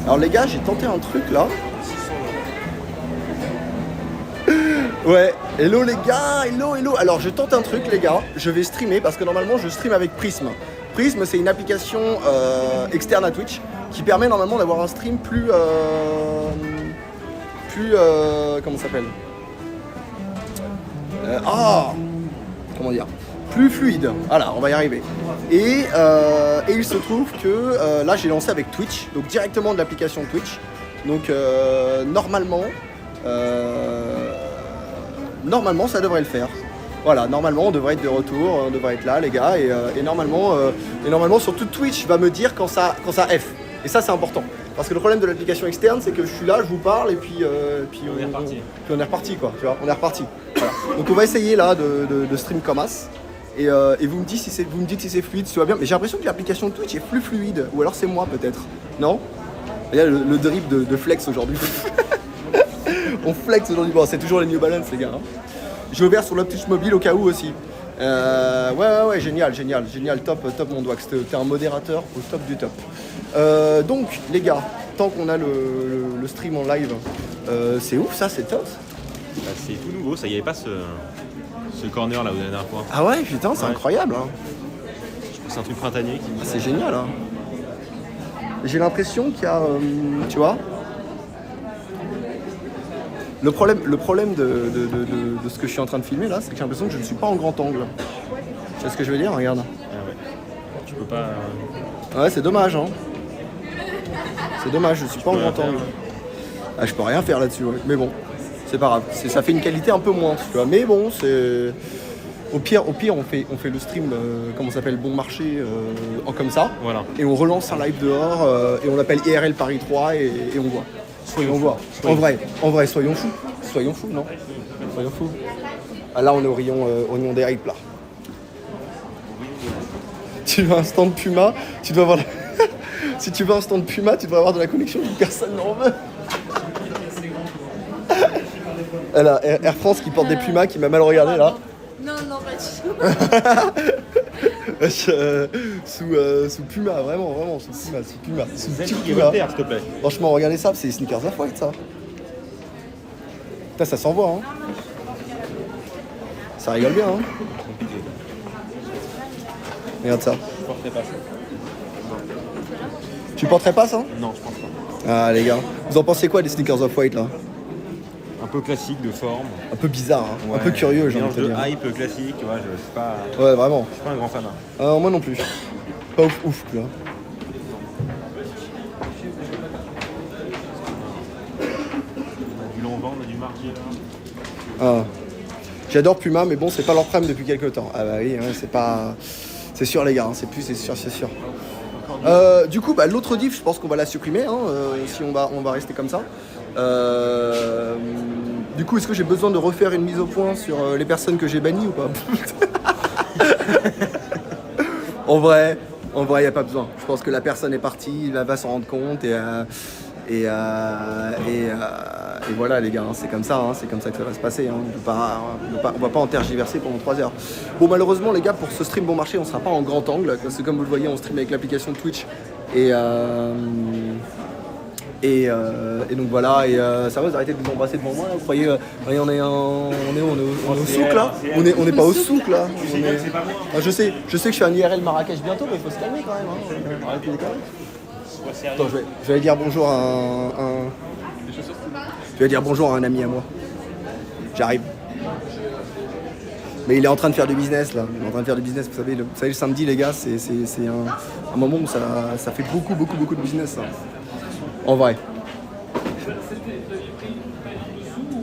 Alors les gars, j'ai tenté un truc là. Ouais, hello les gars, hello. Alors je tente un truc les gars, je vais streamer parce que normalement je stream avec Prism. Prism c'est une application externe à Twitch qui permet normalement d'avoir un stream plus comment ça s'appelle comment dire, plus fluide. Voilà, on va y arriver. Et il se trouve que là j'ai lancé avec Twitch, donc directement de l'application Twitch. Donc normalement ça devrait le faire. Voilà, normalement on devrait être de retour, on devrait être là les gars, et normalement surtout Twitch va me dire quand ça F. Et ça c'est important. Parce que le problème de l'application externe c'est que je suis là, je vous parle et puis on est reparti. Puis on est reparti quoi, tu vois, on est reparti. Voilà. Donc on va essayer là de stream comme as. Et vous me dites si c'est fluide, si ça va bien. Mais j'ai l'impression que l'application Twitch est plus fluide. Ou alors c'est moi peut-être. Non? Il y a le drip de flex aujourd'hui. On flex aujourd'hui. Bon, c'est toujours les New Balance les gars. Hein. J'ai ouvert sur l'Optus Mobile au cas où aussi. Ouais, génial, top mon doigt. T'es un modérateur au top du top. Donc les gars, tant qu'on a le stream en live, c'est ouf ça, c'est top. Bah, c'est tout nouveau, ça y avait pas ce corner là où la dernière fois. Ah ouais, putain, c'est incroyable. Hein. Je crois que c'est un truc printanier qui. C'est génial. Hein. J'ai l'impression qu'il y a, tu vois. Le problème de ce que je suis en train de filmer là, c'est que j'ai l'impression que je ne suis pas en grand angle. Tu vois ce que je veux dire? Regarde. Ah ouais. Tu peux pas. Ouais, c'est dommage, hein. C'est dommage, je suis pas en grand angle. Ah, je peux rien faire là-dessus, ouais. Mais bon, c'est pas grave. Ça fait une qualité un peu moins, tu vois. Mais bon, c'est. Au pire, on fait le stream, comment ça s'appelle, bon marché, en comme ça. Voilà. Et on relance un live dehors, et on l'appelle IRL Paris 3 et on voit. Soyons fous. En vrai, soyons fous. Soyons fous, non? Soyons fous. Ah là, on est au rayon oignon des ripes, là. Tu veux un stand Puma, tu dois avoir... Si tu veux un stand Puma, tu devrais avoir de la connexion, personne n'en veut. Là, Air France qui porte des Pumas, qui m'a mal regardé, là. Non, pas du tout. Sous Puma, vraiment, sous Puma. Sous petit Zendig et Puma. Voltaire, s'il te plaît. Franchement, regardez ça, c'est Sneakers Off-White, ça. Putain, ça s'envoie, hein. Ça rigole bien, hein. Compliqué. Regarde ça. Je porterai pas ça. Tu porterais pas ça? Non, je pense pas. Ah, les gars. Vous en pensez quoi des Sneakers Off-White, là? Un peu classique de forme. Un peu bizarre, hein. Ouais, Un peu curieux, j'ai envie de te mélange dire. de hype classique, tu vois, je suis pas. Ouais, vraiment. Je suis pas un grand fan. Moi non plus. Pas ouf, là. On a du Lanvin, on a du Margiela. Ah. J'adore Puma, mais bon, c'est pas leur prime depuis quelques temps. Ah bah oui, ouais, c'est pas... C'est sûr, les gars, hein, c'est sûr. Du coup, l'autre diff, je pense qu'on va la supprimer, hein, si on va rester comme ça. Du coup, est-ce que j'ai besoin de refaire une mise au point sur les personnes que j'ai bannies ou pas? En vrai, il n'y a pas besoin. Je pense que la personne est partie, elle va s'en rendre compte et voilà les gars, hein, c'est comme ça que ça va se passer. Hein. On va pas en tergiverser pendant 3 heures. Bon, malheureusement les gars, pour ce stream bon marché, on sera pas en grand angle, parce que comme vous le voyez, on stream avec l'application Twitch et donc voilà, ça va, vous arrêtez de vous embrasser devant moi là, vous croyez, on est au souk là, on est pas au souk là. Je sais que je suis un IRL Marrakech bientôt, mais il faut se calmer quand même. Hein. Arrêtez les conneries. Attends, je vais dire bonjour à je vais dire bonjour à un ami à moi. J'arrive. Mais il est en train de faire du business là. Il est en train de faire du business. Vous savez, le samedi les gars, c'est un moment où ça fait beaucoup de business. Ça. En vrai.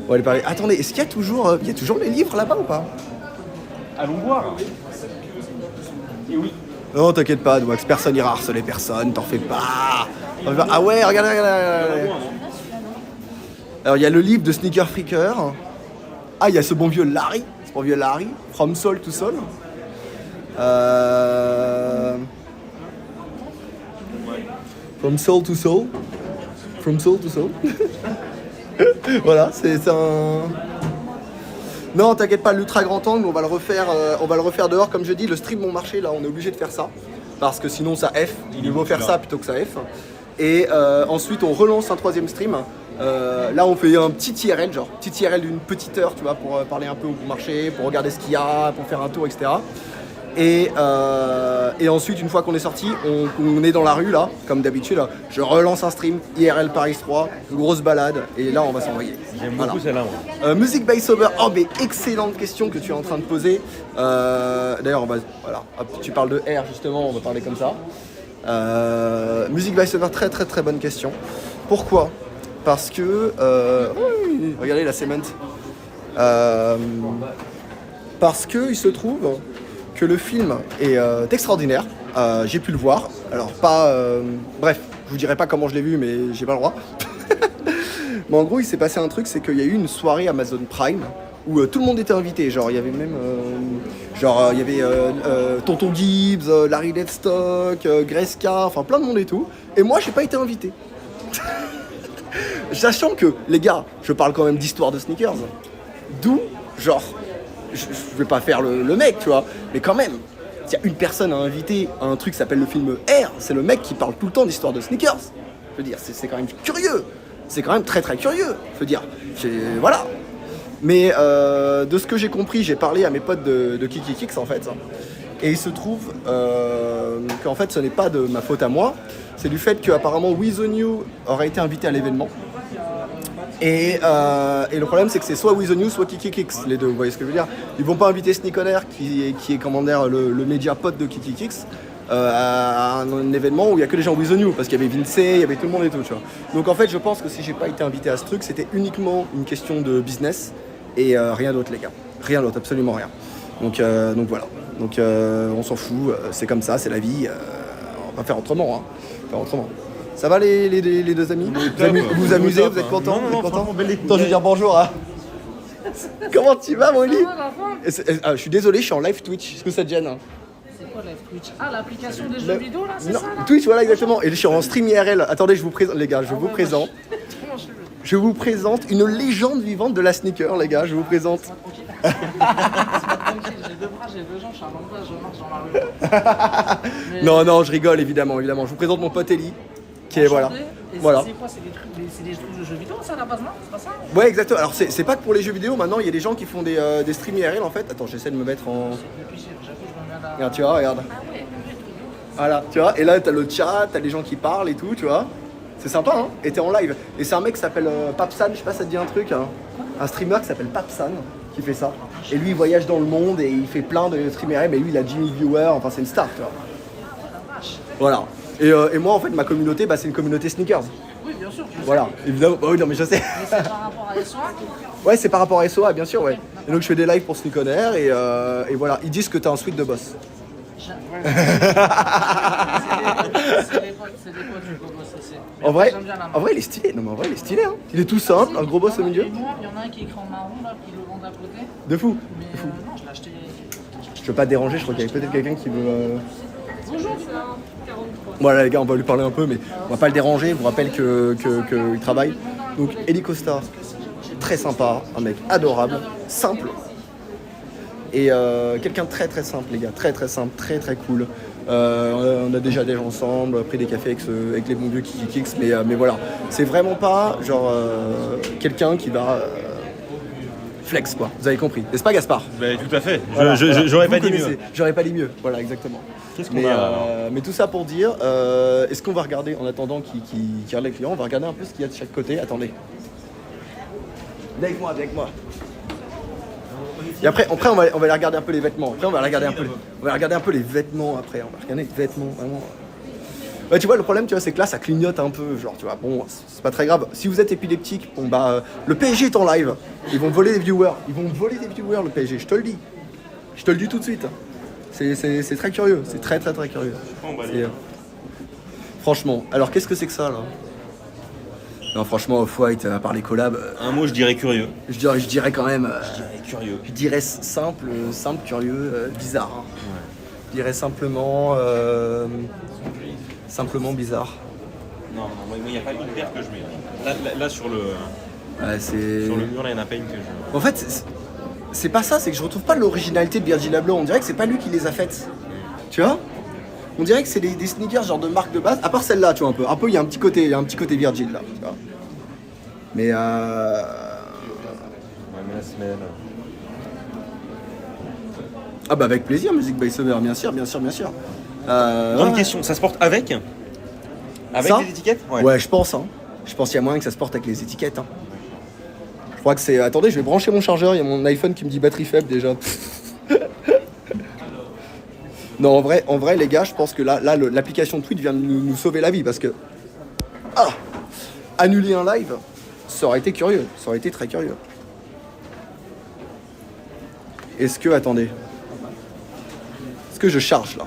On va aller parler. Attendez, est-ce qu'il y a toujours les livres là-bas ou pas? Allons voir. Et oui. Non, t'inquiète pas, Dwax, personne ira harceler personne, t'en fais pas. Ah ouais, regarde. Alors il y a le livre de Sneaker Freaker. Ah, il y a ce bon vieux Larry, From Soul to Soul. From Soul to Soul. Voilà, c'est un... Non, t'inquiète pas, l'ultra grand angle, on va le refaire dehors. Comme je dis, le stream bon marché, là, on est obligé de faire ça. Parce que sinon, ça F. Il vaut faire ça plutôt que ça F. Et ensuite, on relance un troisième stream. Là, on fait un petit IRL, genre petit IRL d'une petite heure, tu vois, pour parler un peu au bon marché, pour regarder ce qu'il y a, pour faire un tour, etc. Et ensuite, une fois qu'on est sorti, on est dans la rue, là, comme d'habitude. Je relance un stream, IRL Paris 3, une grosse balade, et là, on va s'envoyer. J'aime beaucoup celle-là, moi. Music by Sober, oh mais excellente question que tu es en train de poser. D'ailleurs, voilà, hop, tu parles de R justement, on va parler comme ça. Music by Sober, très très très bonne question. Pourquoi ? Parce que, regardez la cement. Parce que il se trouve que le film est extraordinaire. J'ai pu le voir. Alors pas, bref, je vous dirai pas comment je l'ai vu, mais j'ai pas le droit. Mais en gros, il s'est passé un truc, c'est qu'il y a eu une soirée Amazon Prime où tout le monde était invité. Genre, il y avait même, il y avait Tonton Gibbs, Larry Deadstock, Greska, enfin plein de monde et tout. Et moi, j'ai pas été invité. Sachant que, les gars, je parle quand même d'histoire de sneakers. D'où, genre, je vais pas faire le mec, tu vois, mais quand même, s'il y a une personne à inviter à un truc qui s'appelle le film R, c'est le mec qui parle tout le temps d'histoire de sneakers. Je veux dire, c'est quand même curieux. C'est quand même très très curieux. Je veux dire, voilà. Mais de ce que j'ai compris, j'ai parlé à mes potes de Kiki Kicks en fait. Et il se trouve qu'en fait, ce n'est pas de ma faute à moi. C'est du fait qu'apparemment We The New aurait été invité à l'événement. Et le problème, c'est que c'est soit We The New, soit Kiki Kicks, les deux, vous voyez ce que je veux dire. Ils vont pas inviter Sneak On Air, qui est commandaire, le média pote de Kiki Kicks, à un événement où il y a que les gens We The New, parce qu'il y avait Vince, il y avait tout le monde et tout, tu vois. Donc en fait, je pense que si j'ai pas été invité à ce truc, c'était uniquement une question de business, et rien d'autre, les gars. Rien d'autre, absolument rien. Donc voilà. Donc on s'en fout, c'est comme ça, c'est la vie, on va faire autrement, hein. Faire autrement. Ça va les deux amis? Vous vous amusez, vous êtes contents? Non, Vous êtes contents? franchement, belle Attends, je vais dire bonjour à... Comment tu vas, Molly? Je suis désolé, je suis en live Twitch, est-ce que ça te gêne? C'est quoi live Twitch? Ah, l'application des jeux vidéo là, c'est Non, ça là? Twitch, voilà exactement. Et je suis en stream IRL. Attendez, je vous présente, les gars, je vous présente une légende vivante de la sneaker, les gars, je vous présente. J'ai deux bras, j'ai deux jambes, je suis un langage, je marche dans la rue. Mais- Non, je rigole, évidemment. Je vous présente mon pote Eli, qui est, voilà. Enchanté. Et Voilà. C'est quoi? C'est des trucs de jeux vidéo ça à la base, non? C'est pas ça? Ouais, exactement. Alors, c'est pas que pour les jeux vidéo, maintenant, il y a des gens qui font des streams IRL, en fait. Attends, j'essaie de me mettre en... Et puis j'avoue, je me mets à la... Regarde, tu vois, regarde. Ah ouais, Voilà, tu vois, et là t'as le chat, t'as les gens qui parlent et tout, tu vois. C'est sympa, hein. Et t'es en live. Et c'est un mec qui s'appelle Papsan, je sais pas si ça te dit un truc, hein. Un streamer qui s'appelle Papsan qui fait ça. Et lui il voyage dans le monde et il fait plein de streamers, mais lui il a 10 000 viewers, enfin c'est une star, tu vois. Voilà. Et moi en fait ma communauté, c'est une communauté sneakers. oui, bien sûr. Je sais. Voilà, évidemment. Bah oui, non mais je sais. Mais c'est par rapport à SOA? Ouais, c'est par rapport à SOA, bien sûr, ouais. Et donc je fais des lives pour Sneak On Air et voilà. Ils disent que t'as un suite de boss. Ouais. C'est l'époque du gros boss aussi. Mais En vrai, j'aime bien la marque. en vrai, il est stylé. Non, mais en vrai, il est stylé. Hein. Il est tout simple, un gros boss au milieu. Et moi, il y en a un qui est écrit en marron là, qui le vend d'à côté. De fou. Mais non, je l'ai acheté. Je veux pas te déranger, je crois qu'il y avait peut-être quelqu'un qui veut. Bonjour, du coup. Voilà, les gars, on va lui parler un peu, mais on va pas le déranger. Je vous rappelle qu'il travaille. Donc, Eli Costa, très sympa, un mec adorable, simple. Et quelqu'un de très très simple, les gars, très très simple, très très cool. On a déjà déjeuné ensemble, pris des cafés avec les bons vieux Kiki Kicks, mais voilà, c'est vraiment pas genre quelqu'un qui va flex quoi. Vous avez compris, n'est-ce pas Gaspard? Bah, tout à fait. Voilà, voilà. J'aurais Vous pas dit connaissez. mieux. J'aurais pas dit mieux. Voilà, exactement. Qu'est-ce qu'on Mais, a là, alors mais tout ça pour dire, est-ce qu'on va regarder en attendant qu'il regarde les clients, on va regarder un peu ce qu'il y a de chaque côté. Attendez. Viens avec moi. Et après on va aller regarder un peu les vêtements. Après on va aller regarder un peu les vêtements après. On va regarder les vêtements vraiment. Ouais, tu vois, le problème, tu vois, c'est que là, ça clignote un peu, genre, tu vois, bon, c'est pas très grave. Si vous êtes épileptique, bon, le PSG est en live. Ils vont voler des viewers. Le PSG, je te le dis. Je te le dis tout de suite. C'est très curieux. C'est très, très, très curieux. Franchement. Alors, qu'est-ce que c'est que ça, là? Non, franchement, Off-White, à part les collabs... Un mot, je dirais curieux. Je dirais quand même... Curieux. Je dirais simple, curieux, bizarre. Hein. Ouais. Je dirais simplement bizarre. Non, moi, il n'y a pas une paire que je mets. Là sur le mur, là, il n'y en a pas une que je... En fait, c'est pas ça, c'est que je retrouve pas l'originalité de Virgil Abloh. On dirait que c'est pas lui qui les a faites. Tu vois? On dirait que c'est des sneakers genre de marque de base, à part celle-là, tu vois, un peu, il y a un petit côté Virgil là, tu vois. Mais Ouais, mais la semelle. Ah bah avec plaisir, Music by Sauveur, bien sûr. Grande question, ça se porte avec Ça les étiquettes? Ouais, je pense, hein. Je pense qu'il y a moyen que ça se porte avec les étiquettes, hein. Je crois que c'est... Attendez, je vais brancher mon chargeur, il y a mon iPhone qui me dit batterie faible déjà. Non, en vrai, les gars, je pense que là l'application Tweet vient de nous sauver la vie parce que... Annuler un live, ça aurait été curieux, ça aurait été très curieux. Est-ce que... Attendez. Est-ce que je charge, là?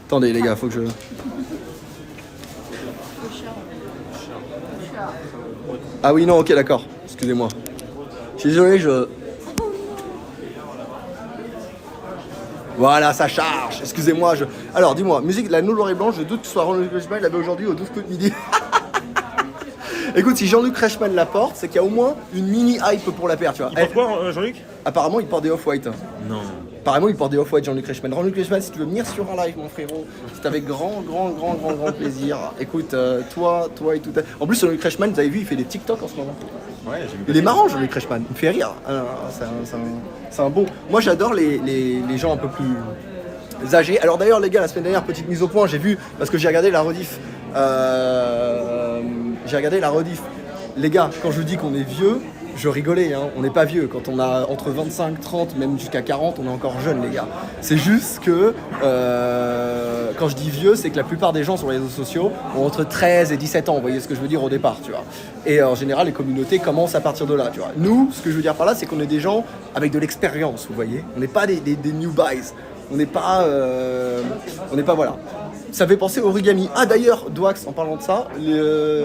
Attendez, les gars, faut que je... Ah oui, non, ok, d'accord. Excusez-moi. Je suis désolé, Voilà, ça charge. Excusez-moi, Alors, dis-moi, musique, la noire et blanche, je doute que ce soit Jean-Luc Reichmann, il l'avait aujourd'hui au 12 coups de midi. Écoute, si Jean-Luc Reichmann la porte, c'est qu'il y a au moins une mini hype pour la paire, tu vois. Il porte quoi, Jean-Luc? Apparemment, il porte des off-white. Non. Apparemment, il porte des off-white, Jean-Luc Reichmann. Jean-Luc Reichmann, si tu veux venir sur un live, mon frérot, c'est avec grand plaisir. Écoute, toi et tout... En plus, Jean-Luc Reichmann, vous avez vu, il fait des TikTok en ce moment. Ouais, j'ai vu. Il est marrant, Jean-Luc Reichmann. Il me fait rire. C'est un bon... Moi, j'adore les gens un peu plus âgés. Alors d'ailleurs, les gars, la semaine dernière, petite mise au point, j'ai vu, parce que j'ai regardé la rediff. Les gars, quand je dis qu'on est vieux, je rigolais, hein. On n'est pas vieux. Quand on a entre 25, 30, même jusqu'à 40, on est encore jeune, les gars. C'est juste que, quand je dis vieux, c'est que la plupart des gens sur les réseaux sociaux ont entre 13 et 17 ans, vous voyez ce que je veux dire au départ, tu vois. Et en général, les communautés commencent à partir de là, tu vois. Nous, ce que je veux dire par là, c'est qu'on est des gens avec de l'expérience, vous voyez. On n'est pas des new guys. On n'est pas, voilà. Ça fait penser au origami. Ah d'ailleurs, Dwax, en parlant de ça,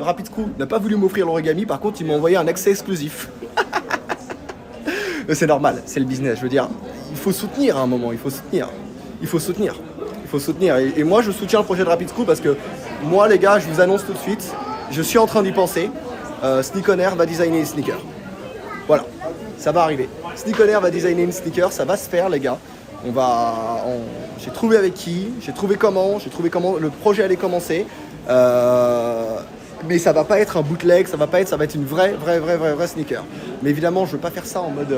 Rapid Screw n'a pas voulu m'offrir l'origami, par contre il m'a envoyé un accès exclusif. C'est normal, c'est le business, je veux dire, il faut soutenir à un moment, il faut soutenir. Et moi je soutiens le projet de Rapid Screw parce que moi les gars, je vous annonce tout de suite, je suis en train d'y penser, Sneak On Air va designer une sneaker. Voilà, ça va arriver. Sneak On Air va designer une sneaker, ça va se faire les gars. J'ai trouvé avec qui, j'ai trouvé comment le projet allait commencer. Mais ça va pas être un bootleg, ça va être une vraie sneaker. Mais évidemment, je veux pas faire ça en mode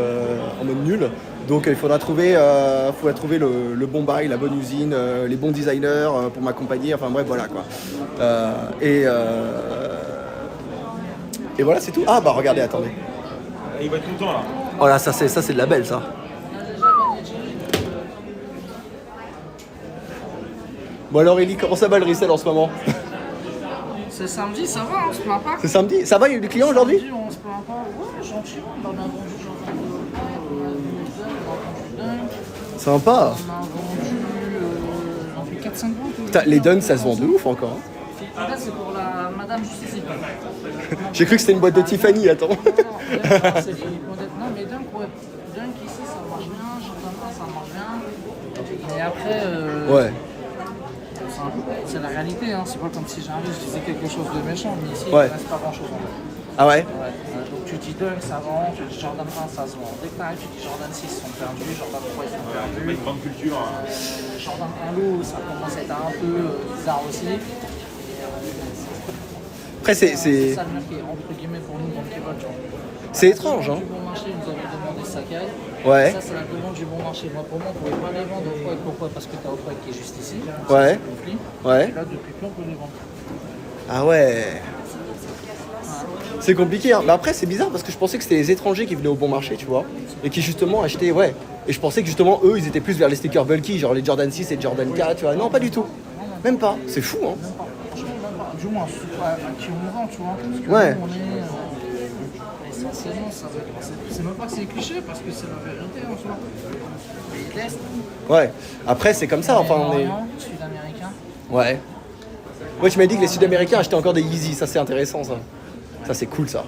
nul. Donc il faudra trouver le bon bail, la bonne usine, les bons designers pour m'accompagner. Enfin bref, voilà quoi. Et voilà, c'est tout. Ah bah regardez, attendez. Et il va être tout le temps là. Oh là, ça c'est de la belle ça. Bon alors Ellie, comment ça va le resell en ce moment? C'est samedi, ça va, on se plaint pas. C'est samedi? Ça va, il y a eu des clients aujourd'hui? Samedi, on se plaint pas. Ouais, gentiment, on a vendu Sympa. On a vendu 4-5 gros. Putain, les Dunks, ça se vend de ouf encore. Hein. Là, c'est pour la Madame Justice. J'ai cru que c'était une boîte de Tiffany, attends. Non, mais Dunk, ouais. Dunk ici, ça marche bien. Jordan 1, ça marche bien. Et après, Ouais. c'est la réalité, hein. C'est pas comme si j'arrive, je disais quelque chose de méchant, mais ici, Ouais. il ne reste pas grand chose en fait. Ah ouais? Donc tu dis Dunk, ça vend, tu dis Jordan 1, ça se vend. Dès que tu arrives, tu dis Jordan 6, ils sont perdus, Jordan 3, ils sont perdus. Une grande culture. Jordan 1 low, ça commence à être un peu bizarre aussi. Après, c'est Ça veut dire qu'il est entre guillemets pour nous, bankable, tu vois. c'est étrange, hein. Du bon marché, nous avons demandé Sakai. Ouais. Ça, c'est la demande du bon marché. Moi, pour moi, on ne pouvait pas les vendre au Quake. Pourquoi? Parce que tu as au Quake qui est juste ici. Ouais. Conflit. Ouais. Et là, depuis peu, on peut les vendre. Ah ouais. C'est compliqué, hein. Mais après, c'est bizarre parce que je pensais que c'était les étrangers qui venaient au bon marché, tu vois. Et qui justement achetaient, ouais. Et je pensais que justement, eux, ils étaient plus vers les stickers bulky, genre les Jordan 6 et Jordan 4, tu vois. Non, pas du tout. Même pas. C'est fou, hein. Même pas. Franchement, même pas. Du moins, à qui on vend, tu vois. Parce que Ouais. nous, on est. Essentiellement, ça veut dire. C'est même pas que c'est cliché parce que c'est la vérité en soi. Les tests. Ouais. Après, c'est comme ça, enfin, on est. Sud-américain. Ouais. Ouais, tu m'as dit que les Sud-Américains achetaient encore des Yeezy, ça c'est intéressant ça. Ça c'est cool ça.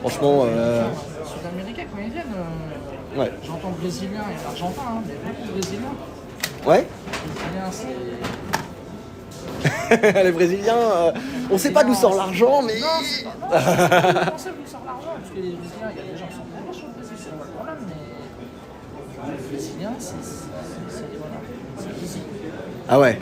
Franchement, Sud-américains, quand ils viennent, ouais. j'entends brésilien et argentin, hein, mais beaucoup de brésiliens. Ouais. Les brésiliens, c'est. Les Brésiliens, on sait pas d'où sort l'argent, mais. Non, c'est pas. Non, c'est d'où sort l'argent, parce que les brésiliens, il y a des gens qui sont très riches au Brésil, c'est le brésilien, c'est voilà, c'est easy. Ah ouais,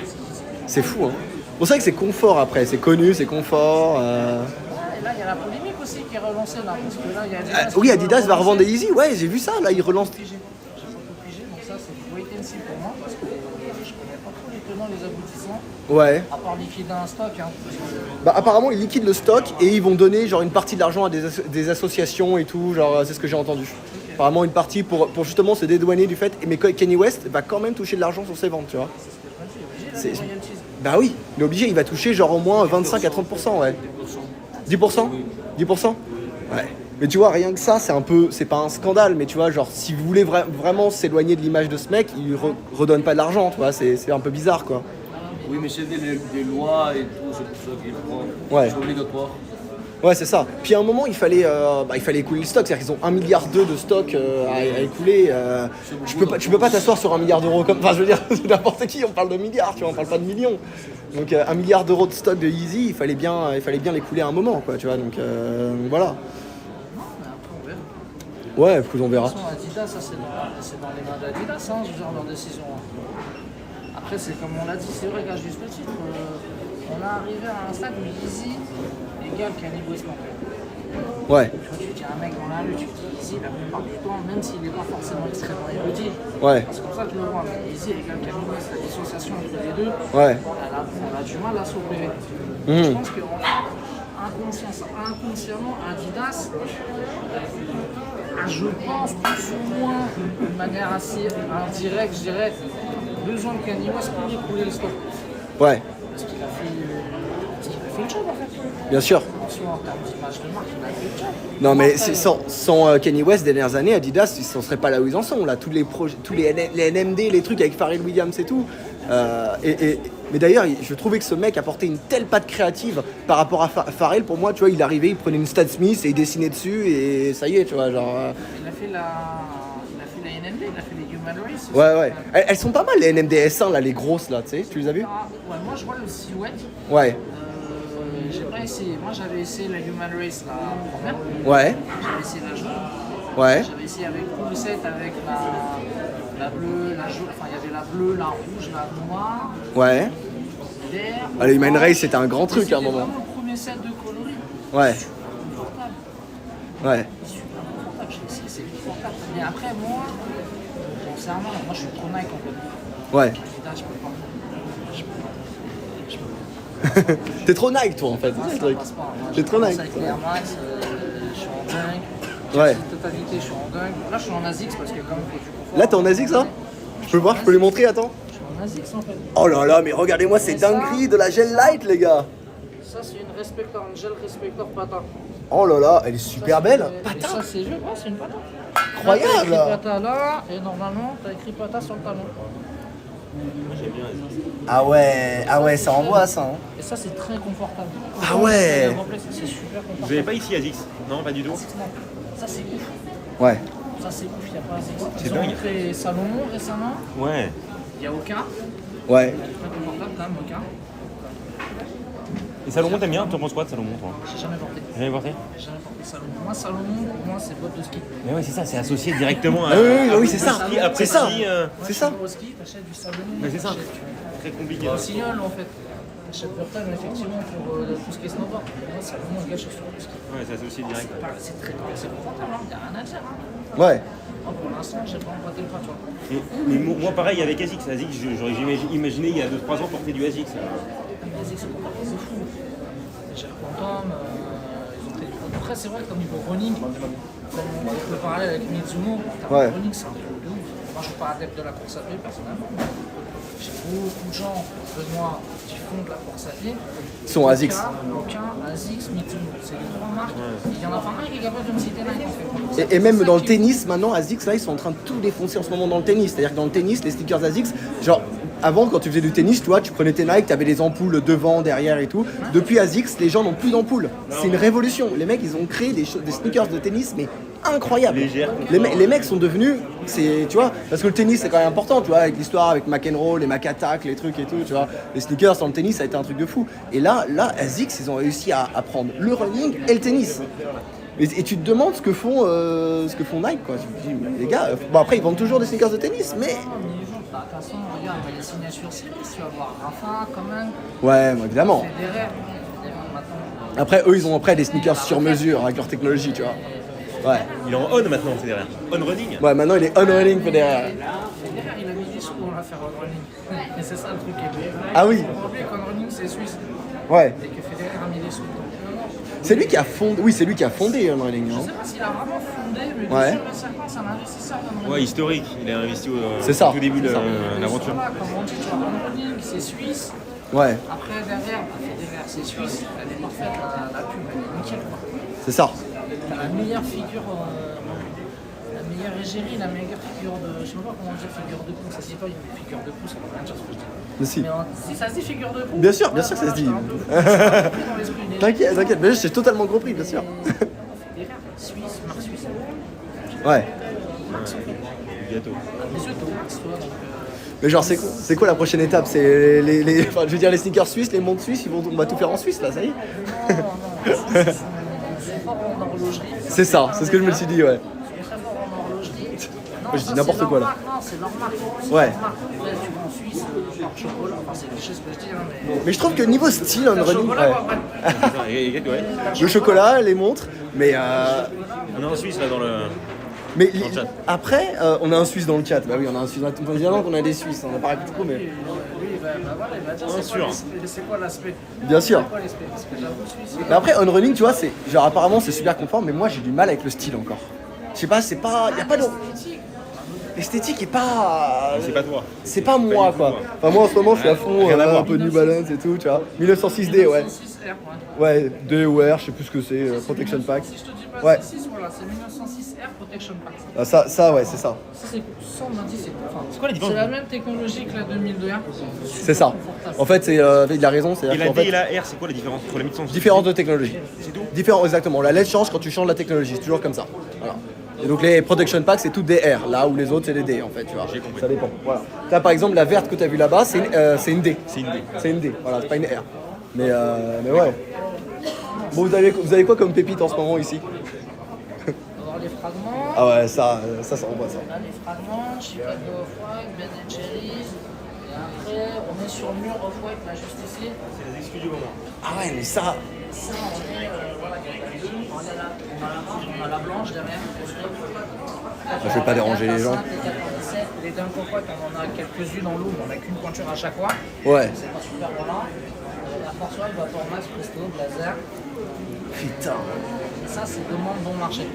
c'est fou, hein. Bon, c'est vrai que c'est confort après, c'est connu, c'est confort. Ouais, et là, il y a la polémique aussi qui est relancée là, parce que là, il y a Adidas. Oui, Adidas va revendre des Yeezy, ouais, j'ai vu ça, là, ils relancent. J'ai pas tout pigé, donc ça, c'est wait and see pour moi, parce que je connais pas trop les tenants, les aboutissants, Ouais. à part liquider un stock. Hein, parce que- Bah apparemment ils liquident le stock et ils vont donner genre une partie de l'argent à des associations et tout, genre c'est ce que j'ai entendu. Apparemment une partie pour justement se dédouaner du fait, mais Kanye West va quand même toucher de l'argent sur ses ventes, tu vois. J'ai la royalties. Bah oui, il est obligé, il va toucher genre au moins 25 à 30%, ouais. 10%. 10%. Ouais. Mais tu vois, rien que ça, c'est pas un scandale, mais tu vois, genre si vous voulez vraiment s'éloigner de l'image de ce mec, il redonne pas de l'argent, tu vois, c'est un peu bizarre quoi. Oui, mais c'est des lois et tout, c'est pour ça qu'il prend. Ouais. C'est obligatoire. Ouais, c'est ça. Puis à un moment, il fallait écouler le stock. C'est-à-dire qu'ils ont 1,2 milliard de stock à écouler. Tu peux pas t'asseoir sur 1 milliard d'euros comme. Enfin, je veux dire, c'est n'importe qui, on parle de milliards, tu vois, on parle pas de millions. Donc 1 milliard d'euros de stock de Yeezy, il fallait bien l'écouler à un moment, quoi, tu vois. Donc voilà. Non, mais après, on verra. Ouais, écoute, on verra. De toute façon, Adidas, ça c'est dans les mains d'Adidas, hein, ce genre leur décision. Après, c'est comme on l'a dit, c'est vrai qu'à juste titre, on est arrivé à un stade où Yeezy égale Kanye West. Ouais, Tu vois, tu dis un mec dans la rue, tu dis Yeezy, la plupart du temps, même s'il n'est pas forcément extrêmement érudit, ouais, c'est comme ça que je le vois, mais Yeezy égale Kanye West, la dissociation entre les deux, ouais. on a du mal à s'opérer. Mhm. Je pense que inconsciemment, Adidas je pense plus ou moins d'une manière assez indirecte, je dirais, besoin de Kanye West pour écouler le stock. Ouais, Parce qu'il a fait le job en fait. bien sûr. Soit en termes d'image de marque, il a fait le job. Non mais Après, c'est sans Kanye West des dernières années, Adidas ils n'en seraient pas là où ils en sont là, tous les projets, les NMD, les trucs avec Pharrell Williams et tout. Mais d'ailleurs, je trouvais que ce mec apportait une telle patte créative par rapport à Pharrell. Pour moi, tu vois, il arrivait, il prenait une Stan Smith et il dessinait dessus et ça y est, tu vois, genre. Il a fait la NMD, il a fait les Human Race. aussi. Ouais. Elles sont pas mal les NMD S1 là, les grosses là, tu sais, tu les as vues? Ouais, moi je vois le silhouette. Ouais, J'ai pas essayé. Moi j'avais essayé la Human Race la première. ouais, J'avais essayé la jaune. ouais, J'avais essayé avec tout le set avec la bleue, la jaune. Enfin il y avait la bleue, la rouge, la noire, ouais. vert. Ah, le Human Race c'était un grand truc à un C'était moment. vraiment le premier set de coloris. Ouais, Confortable. ouais. Super confortable. J'ai essayé, c'est confortable. Mais après moi, sincèrement, moi je suis trop Nike en fait. Ouais. Adidas, je peux pas. T'es trop Nike toi en fait, c'est ce truc. passe pas. Moi, T'es trop commence Nike. avec les Air Max, je suis en dingue. Ouais. La totalité, je suis en dingue. Là, je suis en ASICS parce que quand même, faut du confort. Là t'es en ASICS là? Je peux le voir, je peux les montrer, attends. Je suis en ASICS en fait. Oh là là, mais regardez-moi ces Et ça- dingueries de la Gel Light les gars. Ça, c'est une Respector, une gel Respector Pata. Oh là là, elle est super belle. Et ça, c'est vieux, ouais, c'est une Pata. Incroyable. Là, t'as écrit Pata là, et normalement, t'as écrit Pata sur le talon. Moi j'aime bien les Ah ouais, ça envoie ça. Hein. Et ça, c'est très confortable. Ah ouais. C'est super Vous confortable. avez pas ici ASICS? Non, pas du tout. Ça, c'est ouf. Ouais. Ça, c'est ouf, il n'y a pas ASICS. C'est Ils ont dingue. montré Salomon récemment. Ouais. Il n'y a aucun. Ouais. Très confortable quand même, aucun. Et Salomon, t'aimes bien? Tu en penses quoi de Salomon, toi? J'ai jamais porté. Jamais porté? J'ai jamais porté Salomon. Moi, Salomon, pour moi, c'est bottes de ski. Mais ouais, c'est ça, c'est associé directement à. Ah oui, à oui, c'est ça. ski, après C'est ça. ski, Moi, C'est je ça. vais au ski, t'achètes du Salomon. Mais c'est ça. t'achètes du Très compliqué. Rossignol, en fait. T'achètes Burton, effectivement, pour tout ce qui est snowboard. Moi, Salomon, le gars, je suis sur le ski. Ouais, c'est associé direct. C'est très confortable, il n'y a rien à dire. Hein. Ouais. Moi, pour l'instant, j'ai pas emprunté le pas, tu vois. Mais moi, pareil avec ASICS. ASICS, j'aurais jamais imaginé il y a 2-3 ans porter du ASICS. Mais les exportateurs, c'est fou. J'ai le Quantum, ils ont fait du produit. Après, c'est vrai qu'au niveau running, comme on peut parler avec Mizuno, en termes Ouais. de running, c'est un truc de ouf. Moi, je suis pas adepte de la course à pied, personnellement. J'ai beaucoup de gens de moi qui font de la course à pied. Sont ASICS. Aucun, ASICS, Mizuno. C'est les trois marques. Il y en a pas un qui est capable de me citer Nike, en fait. Et même dans le tennis, maintenant, ASICS, là, ils sont en train de tout défoncer en ce moment dans le tennis. C'est-à-dire que dans le tennis, les sneakers ASICS, genre, avant, quand tu faisais du tennis, tu vois, tu prenais tes Nike, tu avais les ampoules devant, derrière et tout. Depuis ASICS, les gens n'ont plus d'ampoules. C'est une révolution. Les mecs, ils ont créé des sneakers de tennis, mais incroyables. Légères. Les mecs sont devenus, c'est, tu vois, parce que le tennis, c'est quand même important, tu vois, avec l'histoire, avec McEnroe, les Mac Attack, les trucs et tout, tu vois. Les sneakers dans le tennis, ça a été un truc de fou. Et là, ASICS, ils ont réussi à prendre le running et le tennis. Et tu te demandes ce que font Nike, quoi. Tu te dis, les gars, bon après ils vendent toujours des sneakers de tennis, mais... Non, mais ils vont pas. De toute façon, regarde, les signatures Series, tu vas voir Rafa quand même. Ouais, bah, évidemment. Federer maintenant. Après, eux, ils ont après des sneakers sur mesure avec leur technologie, tu vois. Ouais. Il est en on maintenant, c'est derrière. On running. Ouais, maintenant il est on-running Federer. Federer, il a mis des sous pour la faire on running. Et c'est ça le truc qui est bien. Ah oui. Faut pas oublier qu'on running, c'est suisse. Ouais. Et que Federer a mis des sous. C'est lui qui a fondé. Oui, c'est lui qui a fondé on-running. Je Hein. sais pas s'il a vraiment fondé, mais Ouais. sûr et certain, c'est un investisseur on running. Ouais, historique. Il a investi C'est ça, au tout début de c'est ça. l'aventure. Voilà, comme on dit, tu vois, on running, c'est suisse. Ouais, Après, derrière, Federer, c'est suisse. Elle est parfaite, la pub, elle est nickel, quoi. c'est ça. T'as la meilleure figure, la meilleure égérie, la meilleure figure de. Je sais pas comment dire figure de pouce, ça se dit pas une figure de pouce, ça veut rien dire ce que je dis. Mais si. Mais si ça se dit figure de pouce. Bien sûr que ça se dit. T'inquiète, t'inquiète, mais j'ai totalement compris, bien sûr. Federer, Suisse, marque suisse. Ouais. Du gâteau. Des yeux, t'as Max, toi, donc. Mais genre, c'est quoi la prochaine étape? C'est enfin, je veux dire, les sneakers suisses, les montres suisses, on va tout faire en Suisse, là, ça y est. Non, c'est fort en horlogerie. C'est ça, c'est ce que je me suis dit, ouais. C'est très fort en horlogerie. Non, je ça, dis n'importe c'est quoi, leur là. marque, non, c'est leur marque. C'est Ouais. leur marque. Après, tu vas en Suisse, par chocolat, enfin, c'est cliché ce que je dis, hein, mais. Mais je trouve que niveau style, on Le running, chocolat, ouais. ouais. Ouais. Le chocolat, les montres, mais On est en Suisse là dans le. mais Dans le chat. après, on a un Suisse dans le chat. Bah oui, on a un Suisse dans le chat. Évidemment qu'on a des Suisses, on a pas répété trop, mais Oui, bah voilà, il va dire Bien c'est quoi sûr. l'aspect, c'est quoi l'aspect. bien sûr. C'est quoi l'aspect parce que j'avoue, Suisse. Mais après, on running, tu vois, c'est genre apparemment c'est super conforme, mais moi j'ai du mal avec le style encore. Je sais pas, c'est pas, y a pas de l'esthétique est pas, C'est pas toi. c'est pas moi du quoi. tout, Enfin moi en ce moment je suis à fond, Rien à voir. un peu New Balance et tout, tu vois. 1906D, ouais. 1906R, Ouais, D ou R, je sais plus ce que c'est, Protection Pack. Si je te dis pas Ouais. 6, voilà, c'est 1906R Protection Pack. Ah, ça ouais, c'est ça. Ça, c'est ça, on m'a dit, c'est enfin, C'est quoi la différence C'est la même technologie que la 2002R. C'est ça. En fait, c'est il a raison, Et c'est la qu'en D et fait, la R, c'est quoi la différence entre la 1100? différence de technologie. C'est tout. Différent, exactement. La LED change quand tu changes la technologie, c'est toujours comme ça. Voilà. Et donc les Protection Packs, c'est tout des R, là où les autres, c'est des D en fait, tu vois. J'ai compris. Ça dépend. Voilà. Là, par exemple, la verte que tu as vue là-bas, c'est une D. C'est une D. C'est une D, voilà, c'est pas une R. Mais ouais. Bon, vous avez quoi comme pépite en ce moment ici? On va voir les fragments. Ah ouais, ça envoie ça. Là, les fragments, Chicago Off-White, Ben Cherries. Et après, on est sur le mur Off-White, là, juste ici. C'est les excuses du moment. Ah ouais, mais ça. Ça, on est, voilà, il y en a deux. On a la marque, on a la blanche derrière. Je vais pas déranger les gens. Les Dunk Off-White, on en a quelques-unes en loup, mais on n'a qu'une pointure à chaque fois. Ouais. C'est pas super volant. La Force White, Vapor Max, Presto, Blazer. Putain. Et ça, c'est demande bon marché.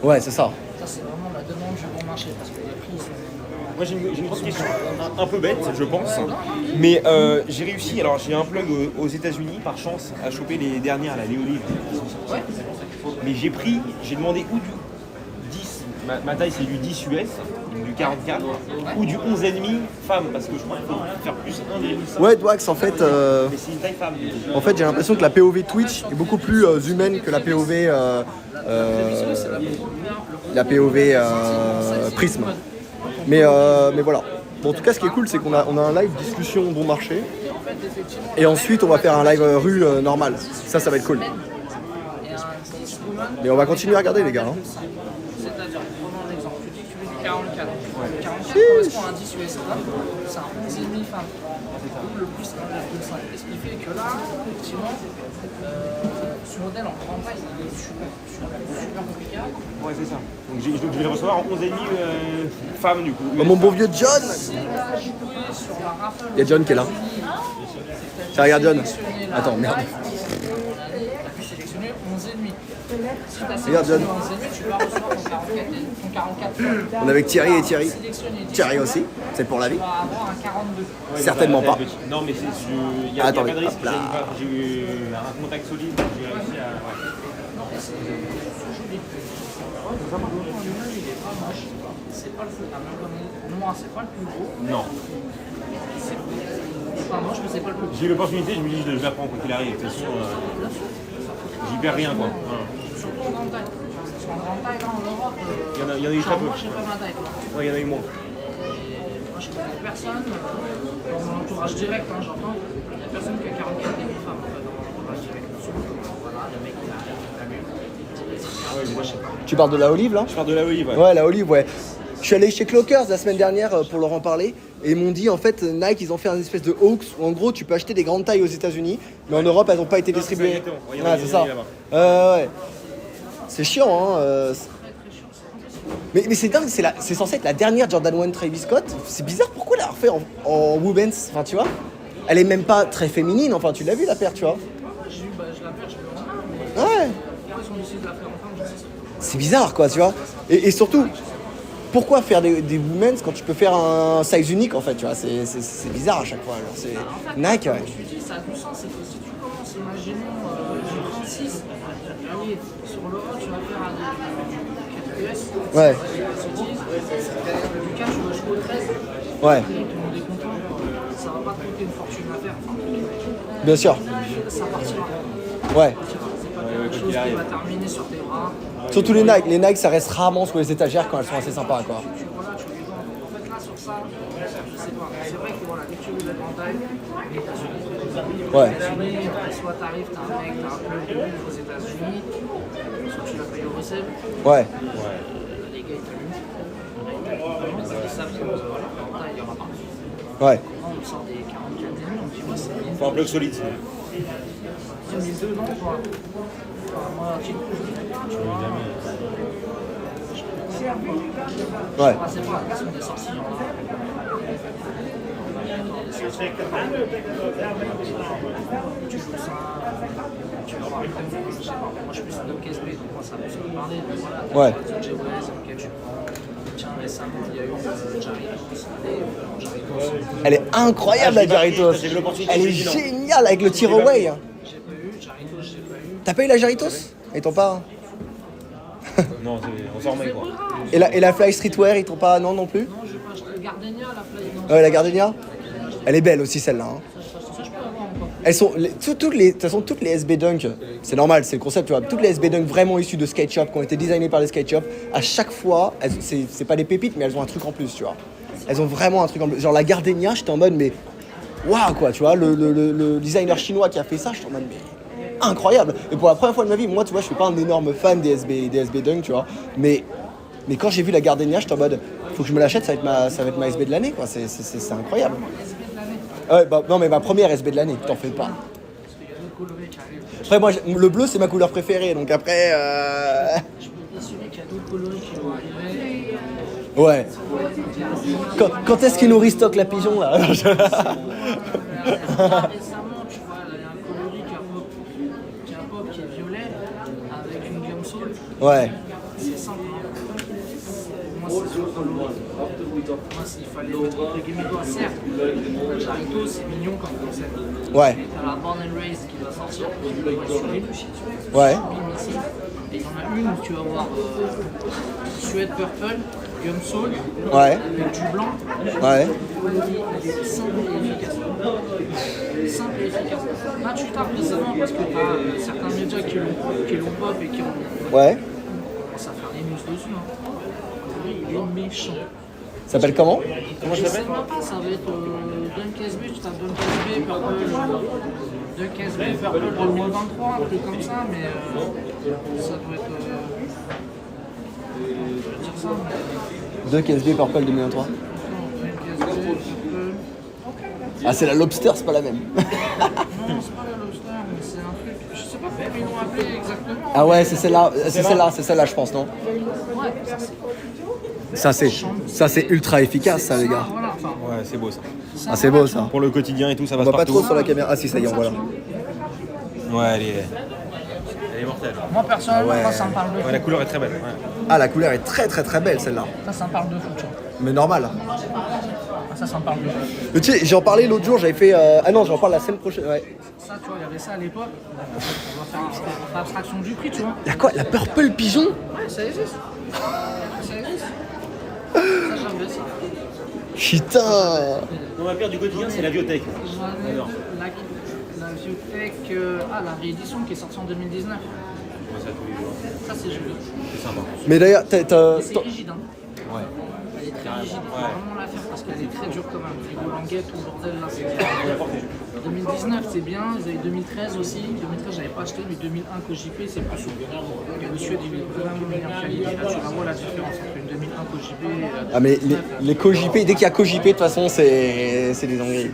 Ouais, c'est ça. Ça, c'est vraiment la demande du bon marché parce que les prix sont. Moi j'ai une grosse question, un peu bête je pense, mais j'ai réussi, alors j'ai un plug aux États-Unis par chance à choper les dernières, là, les olives qui sont sorties. Mais j'ai demandé ou du 10, ma taille c'est du 10 US, donc du 44, ou du 11,5 femme, parce que je crois qu'il faut faire plus 1,5. Ouais, Dwax, en fait, Mais c'est une taille femme. du coup. en fait, j'ai l'impression que la POV Twitch est beaucoup plus humaine que la POV, Prism. Mais voilà. Bon, en tout cas, ce qui est cool, c'est qu'on a un live discussion bon marché. Et ensuite, on va faire un live rue normal. Ça va être cool. Et un 10 woman. Mais on va continuer à regarder, les gars. Hein. C'est-à-dire, prenons un exemple. Tu dis que tu veux du 44. 44 correspond à un 10 US femme. C'est un 11,5 femme. Ou le plus 1,5. Et ce qui fait que là, effectivement, ce modèle en grande taille, il est super compliqué. Ouais, c'est ça. Donc je vais le recevoir en 11,5 femme du coup. Oh, mon bon vieux John. Si t'as joué sur la raffle, Il y a John qui est là. Tiens, regarde John. Attends, merde. T'as pu sélectionner 11,5. Si t'as Regarde, John. sélectionné 11,5, tu vas recevoir ton 44. On est avec Thierry et Thierry. Sélectionné 10, Thierry aussi, c'est pour la vie. tu vas avoir un 42. Certainement pas. Non, mais il y a Attendez, pas de risque. hop là. J'ai eu un contact solide, donc j'ai réussi à. Ouais. C'est pas le plus gros. Moi, c'est pas le plus gros. Non. C'est pas moche, mais c'est pas le plus gros. J'ai eu l'opportunité, je me dis je le prends quoi qu'il arrive. De toute façon, j'y perds rien quoi. Voilà. Surtout en grande taille. Parce qu'en grande taille, là, en Europe, Il y en a eu très peu. moi, j'ai pas ma taille. Quoi. Ouais, il y en a eu moins. Moi, je connais personne, dans mon entourage direct, hein, j'entends, il n'y a personne qui a 44 000 femmes en fait, dans mon entourage direct. Voilà, le mec il a vu. Tu parles de la olive là? Je parle de la olive, ouais. Ouais, la olive, ouais. Je suis allé chez Clockers la semaine dernière pour leur en parler et ils m'ont dit en fait Nike ils ont fait un espèce de hoax où en gros tu peux acheter des grandes tailles aux États-Unis mais en Europe elles n'ont pas été distribuées. Ah, c'est ça. Ouais. C'est chiant hein. Mais c'est dingue, c'est censé être la dernière Jordan 1 Travis Scott. C'est bizarre pourquoi la refait en women's, enfin tu vois. Elle est même pas très féminine, enfin tu l'as vu la paire tu vois. Je la perds, je l'ai en main, mais Ouais. pourquoi ils ont décidé de la faire en femme, je sais pas. C'est bizarre quoi tu vois. Et surtout, pourquoi faire des women's quand tu peux faire un size unique en fait tu vois. C'est bizarre à chaque fois. Alors, c'est En fait, Nike ouais. je te dis, ça a du sens, c'est que si tu commences, imaginons, j'ai 36, allez, sur le haut, tu vas faire un US, Ouais. du cas, tu vas jouer au 13, Ouais. tout le monde est content, ça va pas te coûter une fortune à faire, Bien sûr. ça partira. Ouais. C'est pas quelque chose qui va terminer sur tes bras. Surtout les Nike ça reste rarement sous les étagères quand elles sont assez sympas quoi. Tu les vends. En fait, là, sur ça, je sais pas. C'est vrai que voilà, dès que tu veux la grande taille, les États-Unis. Ouais. Soit t'arrives, t'as un mec, t'as un plug de ouf aux États-Unis, soit tu la payes au recel, Ouais. les gars ils t'allument. Ils savent que voilà, grande taille, il y aura pas. Ouais. Quand on sort des 44 demi, on dit ouais, c'est bien. Faut un plug solide. 2002, non, quoi. Enfin, moi, tu vois. Ouais. Ah, c'est pas, ils sont des sorties. Tu joues ça, tu vois, je sais pas, moi je suis plus de KSB, donc moi ça peut se parler, mais voilà, Ouais. j'ai OS, auquel tu prends. Tiens, récemment, il y a eu Jaritos, Elle est incroyable la Jaritos. j'ai vu l'opportunité, Elle est j'ai dit non. géniale avec le tir away. j'ai pas eu, Jaritos, j'ai pas eu. T'as pas eu la Jaritos? Ils t'ont pas. Non, on s'en remet quoi. Et la Fly Streetwear, ils t'ont pas. Non plus? Non, j'ai pas acheté le Gardenia, la play, non. Ouais, la Gardenia? Elle est belle aussi celle-là. Hein. Ça, je peux avoir encore. Elles sont. De toute façon, toutes les SB Dunk, c'est normal, c'est le concept, tu vois. Toutes les SB Dunk vraiment issues de skate shop, qui ont été designées par les skate shops, à chaque fois, c'est pas des pépites, mais elles ont un truc en plus, tu vois. Elles ont vraiment un truc en plus. Genre la Gardenia, j'étais en mode, mais. Waouh, quoi, tu vois. Le designer chinois qui a fait ça, j'étais en mode, mais. Incroyable! Et pour la première fois de ma vie, moi, tu vois, je suis pas un énorme fan des SB Dunk, tu vois. Mais quand j'ai vu la Gardenia, j'étais en mode, faut que je me l'achète, ça va être ma SB de l'année, quoi. C'est incroyable. Ouais, bah, non, mais ma première SB de l'année, t'en fais pas. Après, moi, le bleu, c'est ma couleur préférée, donc après. Je peux t'assurer qu'il y a d'autres coloris qui vont arriver. Ouais. Quand est-ce qu'ils nous restockent la pigeon, là? Récemment, tu vois, il y a un coloris qui est un pop qui est violet avec une gamme soul. Ouais. C'est simple. Moi, c'est sur le coloris. Moi, s'il fallait mettre entre guillemets quoi, certes, le Jarito, c'est mignon comme concept. Ouais. T'as la Born and Raised qui va sortir, qui va être sur les Ouais. ici. Et il y en a une où tu vas voir Suède Purple, Gum Soul, Ouais. avec du blanc. Ouais. Elle est simple et efficace. Simple et efficace. Là, tu tapes récemment parce que tu as certains médias qui l'ont pop et qui ont Ouais. commencé à faire des news dessus. Hein. Il est méchant. Ça s'appelle comment? Comment Je je sais t'appelle? même pas, ça va être Dunk SB, tu tapes Dunk SB, Purple, Dunk SB, Purple 2023, un truc comme ça, mais ça doit être. Je vais dire ça, mais. 2 KSB Purple 2023. Dunk SB, Purple. Ah, c'est la Lobster, c'est pas la même. Non, c'est pas la Lobster, mais c'est un truc. Je sais pas comment ils l'ont appelé exactement. Ah ouais, c'est celle-là, je pense, non? Ouais, Ça, c'est ultra efficace, ça, les gars. Voilà, enfin, Ouais, c'est beau ça. Ah, c'est beau, ça. Pour le quotidien et tout, ça On passe voit pas partout. trop sur la caméra. Ah si, ça y est, voilà. Ouais, elle est mortelle. moi personnellement, Ah ouais. moi, ça me parle de Ouais, foot. la couleur est très belle. Ouais. Ah, la couleur est très très très belle, celle-là. Ça me parle de foot, tu vois. Mais normal. Ah, ça me parle de foot. Mais tu sais, j'en parlais l'autre jour, j'avais fait... Ah non, j'en parle la semaine prochaine, ouais. Ça, tu vois, il y avait ça à l'époque. On va faire abstraction du prix, tu vois. Y'a quoi? La Purple Pigeon? Ouais, ça existe. Ça existe. Ça, j'avais ça. Putain. Non, ma paire du quotidien, c'est la Biotech. J'avais la Viewtech, la réédition qui est sortie en 2019. Je vois ça tous les jours. Ça, c'est joli. C'est sympa. Mais d'ailleurs, Et c'est rigide, hein. Ouais. Elle est rigide, il faut vraiment la faire parce qu'elle est très dure quand même. Niveau languette ou bordel, là c'est 2019 c'est bien, ils avaient 2013 aussi. 2013 j'avais pas acheté, mais 2001 KoJP c'est plus souple. Le Suède il est vraiment meilleure qualité. Là tu vois la différence entre une 2001 KoJP et la 2019. Ah mais les KoJP, dès qu'il y a KoJP de toute façon c'est des dingueries.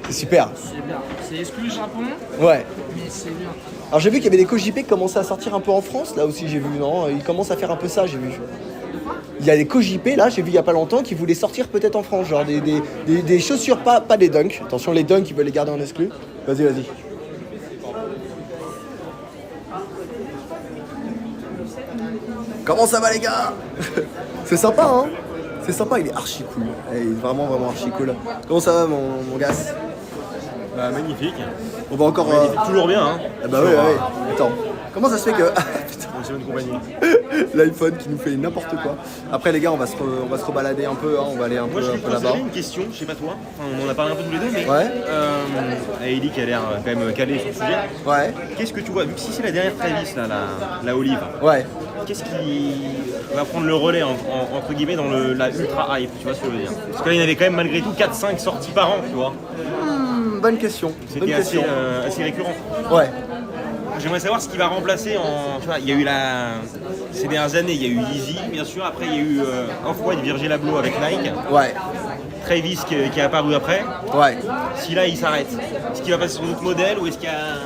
C'est super. C'est bien. C'est exclu Japon, Ouais. mais c'est bien. Alors j'ai vu qu'il y avait des KoJP qui commençaient à sortir un peu en France, là aussi j'ai vu, non? Ils commencent à faire un peu ça, j'ai vu. Il y a des KoJP, là, j'ai vu il y a pas longtemps, qui voulaient sortir peut-être en France, genre des chaussures, pas des dunks. Attention, les dunks, ils veulent les garder en exclu. Vas-y. Comment ça va les gars? C'est sympa, hein? C'est sympa, il est archi cool. Il est vraiment archi cool. Comment ça va mon gars? Bah, magnifique. On va encore... Toujours bien, hein. Ah bah oui. Attends, comment ça se fait que... Ah, putain. C'est bonne compagnie. L'iPhone qui nous fait n'importe quoi. Après les gars, on va se rebalader un peu, hein. On va aller un Moi, peu je vais te là-bas. poser une question, je sais pas toi. Enfin, on en a parlé un peu tous les deux, mais. Ouais. Ellie qui a l'air quand même calée sur le sujet. Ouais. Qu'est-ce que tu vois, vu que si c'est la dernière Travis, là, la Olive, Ouais. qu'est-ce qui va prendre le relais entre guillemets dans la ultra hype, tu vois ce que je veux dire? Parce que là, il y en avait quand même malgré tout 4-5 sorties par an, tu vois. Bonne question. C'était assez récurrent. Ouais. J'aimerais savoir ce qui va remplacer en. Tu vois, il y a eu ces dernières années, il y a eu Yeezy, bien sûr. Après, il y a eu Off-White, Virgil Abloh avec Nike. Ouais. Travis qui est apparu après. Ouais. Si là, il s'arrête, est-ce qu'il va passer sur d'autres modèles ou est-ce qu'il y a.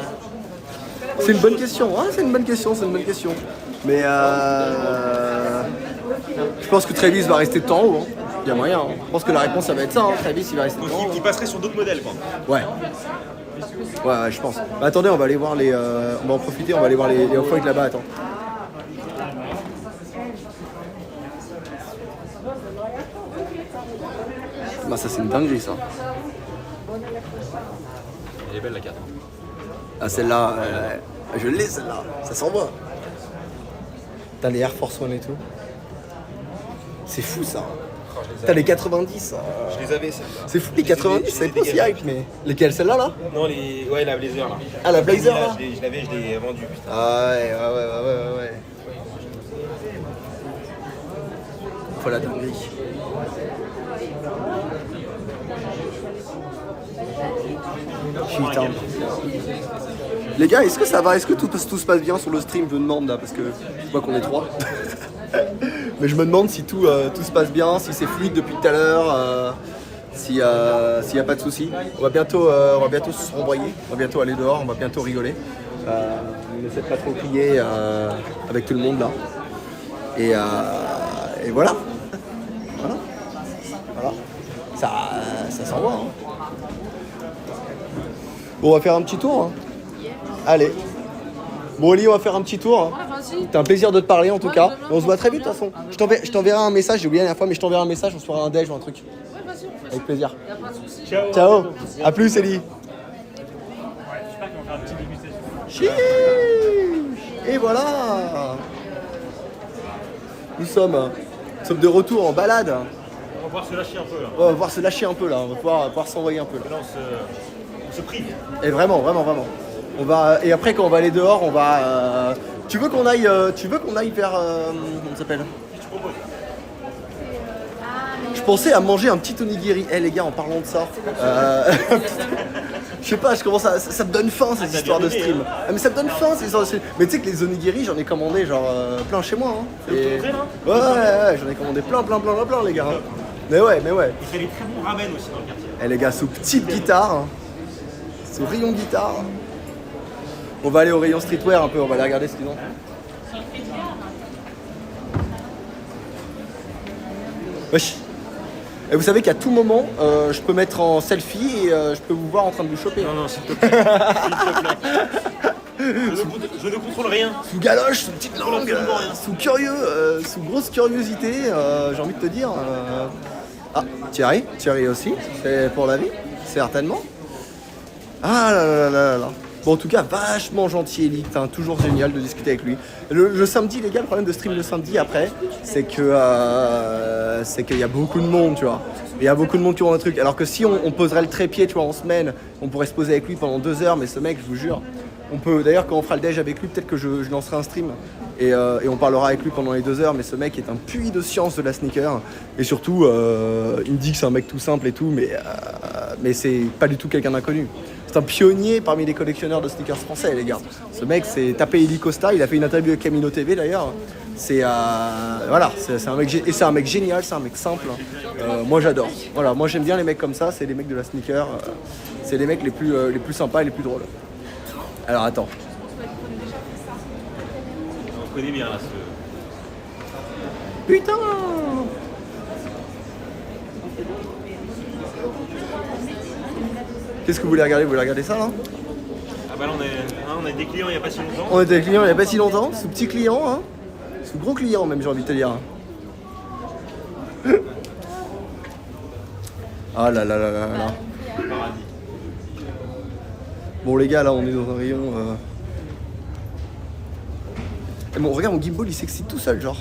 C'est une bonne question. Ah, c'est une bonne question. Mais je pense que Travis va rester tout en haut. Hein. Il y a moyen. Hein. Je pense que la réponse, ça va être ça. Hein. Travis, il va rester Donc, tout en haut. il passerait sur d'autres modèles, quoi. Ouais. Ouais, je pense. Bah, attendez, on va aller voir les. On va en profiter, on va aller voir les Off-White là-bas. Attends. Bah, ça, c'est une dinguerie, ça. Elle est belle la carte. Ah, celle-là, je l'ai, celle-là. Ça s'envoie. T'as les Air Force One et tout. C'est fou, ça. T'as les 90. Je les avais celles-là. C'est fou, les 90, c'est pas si hype, mais. Lesquelles, celle-là, là? Non, ouais, la Blazer là. Ah, la Blazer, là? Je l'ai vendue, putain. Ah ouais. Faut la dinguerie. Putain. Les gars, est-ce que ça va? Est-ce que tout se passe bien sur le stream? Je me demande là, parce que je vois qu'on est trois. Mais je me demande si tout se passe bien, si c'est fluide depuis tout à l'heure, s'il n'y a pas de soucis. On va bientôt se renvoyer, on va bientôt aller dehors, on va bientôt rigoler. On essaie de pas trop crier avec tout le monde là. Et voilà. Voilà. Ça s'envoie. Hein. Bon, on va faire un petit tour. Hein. Allez. Bon, Oli, on va faire un petit tour. Hein. Ouais, vas-y. C'était un plaisir de te parler en tout cas. On se voit très vite de toute façon. Je t'enverrai un message, j'ai oublié la dernière fois, mais je t'enverrai un message, on se fera un déj ou un truc. Ouais, vas-y, on fait ça. Avec plaisir. Y'a pas de soucis. Ciao. A plus, Eli. J'espère qu'on va faire une petite dégustation. Chiche. Et voilà. Nous sommes de retour en balade. On va pouvoir se lâcher un peu là. On va pouvoir se lâcher un peu là, on va pouvoir s'envoyer un peu. Là, on se prive. Et vraiment. On va, et après quand on va aller dehors, on va. Tu veux qu'on aille vers. Comment ça s'appelle? Je pensais à manger un petit onigiri. Eh les gars, en parlant de ça. Je sais pas, je commence à. Ça me donne faim ces histoires de stream. Ah, mais ça me donne faim ces histoires de stream. Mais tu sais que les onigiri, j'en ai commandé genre plein chez moi. Hein. Et... Ouais, j'en ai commandé plein les gars. Hein. Mais ouais. Il fait des très bons ramen aussi dans le quartier. Eh les gars, sous petite guitare. Hein. Sous rayon guitare. On va aller au rayon streetwear un peu, on va aller regarder ce qu'ils ont. Wesh. Et vous savez qu'à tout moment, je peux mettre en selfie et je peux vous voir en train de vous choper. Non, s'il te plaît. Je ne contrôle rien. Sous galoche, sous petite langue, sous curieux, sous grosse curiosité, j'ai envie de te dire. Ah, Thierry aussi, c'est pour la vie, certainement. Ah là. Bon, en tout cas, vachement gentil, Eli. Enfin, toujours génial de discuter avec lui. Le samedi, les gars, le problème de stream le samedi après, c'est qu'il y a beaucoup de monde, tu vois. Il y a beaucoup de monde qui ont un truc. Alors que si on poserait le trépied, tu vois, en semaine, on pourrait se poser avec lui pendant 2 heures, mais ce mec, je vous jure, on peut. D'ailleurs, quand on fera le déj avec lui, peut-être que je lancerai un stream Et on parlera avec lui pendant les 2 heures, mais ce mec est un puits de science de la sneaker. Et surtout, il me dit que c'est un mec tout simple et tout, mais c'est pas du tout quelqu'un d'inconnu. C'est un pionnier parmi les collectionneurs de sneakers français, les gars. Ce mec, c'est tapé Eli Costa, il a fait une interview avec Camino TV d'ailleurs. C'est voilà, c'est un mec, et c'est un mec génial, c'est un mec simple. Moi j'adore. Voilà, moi j'aime bien les mecs comme ça, c'est les mecs de la sneaker. C'est les mecs les plus sympas et les plus drôles. Alors attends. On connaît bien là ce. Putain! Qu'est-ce que vous voulez regarder? Vous voulez regarder ça là? Ah bah là on a des clients il n'y a pas si longtemps. On était clients il n'y a pas si longtemps, ce petit client, hein. Ce gros client même, j'ai envie de te dire. Ah là là là là là. Bon les gars, là on est dans un rayon... Et bon, regarde, mon gimbal il s'excite tout seul, genre.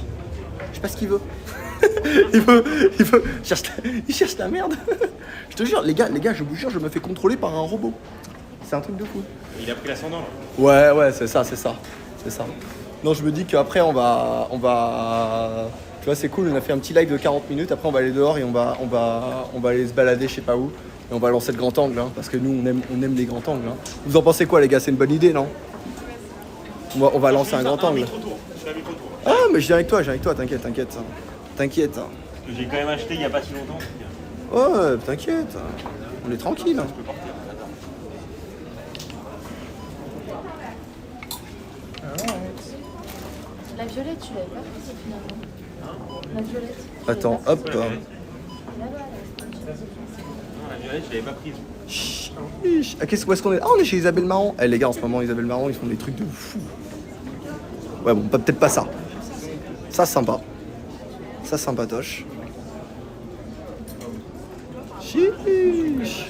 Je sais pas ce qu'il veut. il cherche la merde. Je te jure, les gars, je vous jure, je me fais contrôler par un robot. C'est un truc de fou. Il a pris l'ascendant là. Ouais, c'est ça. Non, je me dis qu'après on va... Tu vois, c'est cool, on a fait un petit live de 40 minutes, après on va aller dehors et on va aller se balader je sais pas où. Et on va lancer le grand angle, hein, parce que nous on aime les grands angles. Hein. Vous en pensez quoi les gars? C'est une bonne idée, non? On va lancer un grand angle. Ah, mais je viens avec toi, t'inquiète. T'inquiète. Parce que j'ai quand même acheté il n'y a pas si longtemps. Ouais, t'inquiète. On est tranquille. Hein. La violette, tu l'avais pas prise finalement. La violette. Attends, hop. Non, la violette, je l'avais pas prise. Chiche. Ah, où est-ce qu'on est? Ah, on est chez Isabelle Marant. Les gars, en ce moment, Isabelle Marant, ils font des trucs de fou. Ouais, bon, peut-être pas ça. Ça, sympa. Ça, sympatoche. Chiche.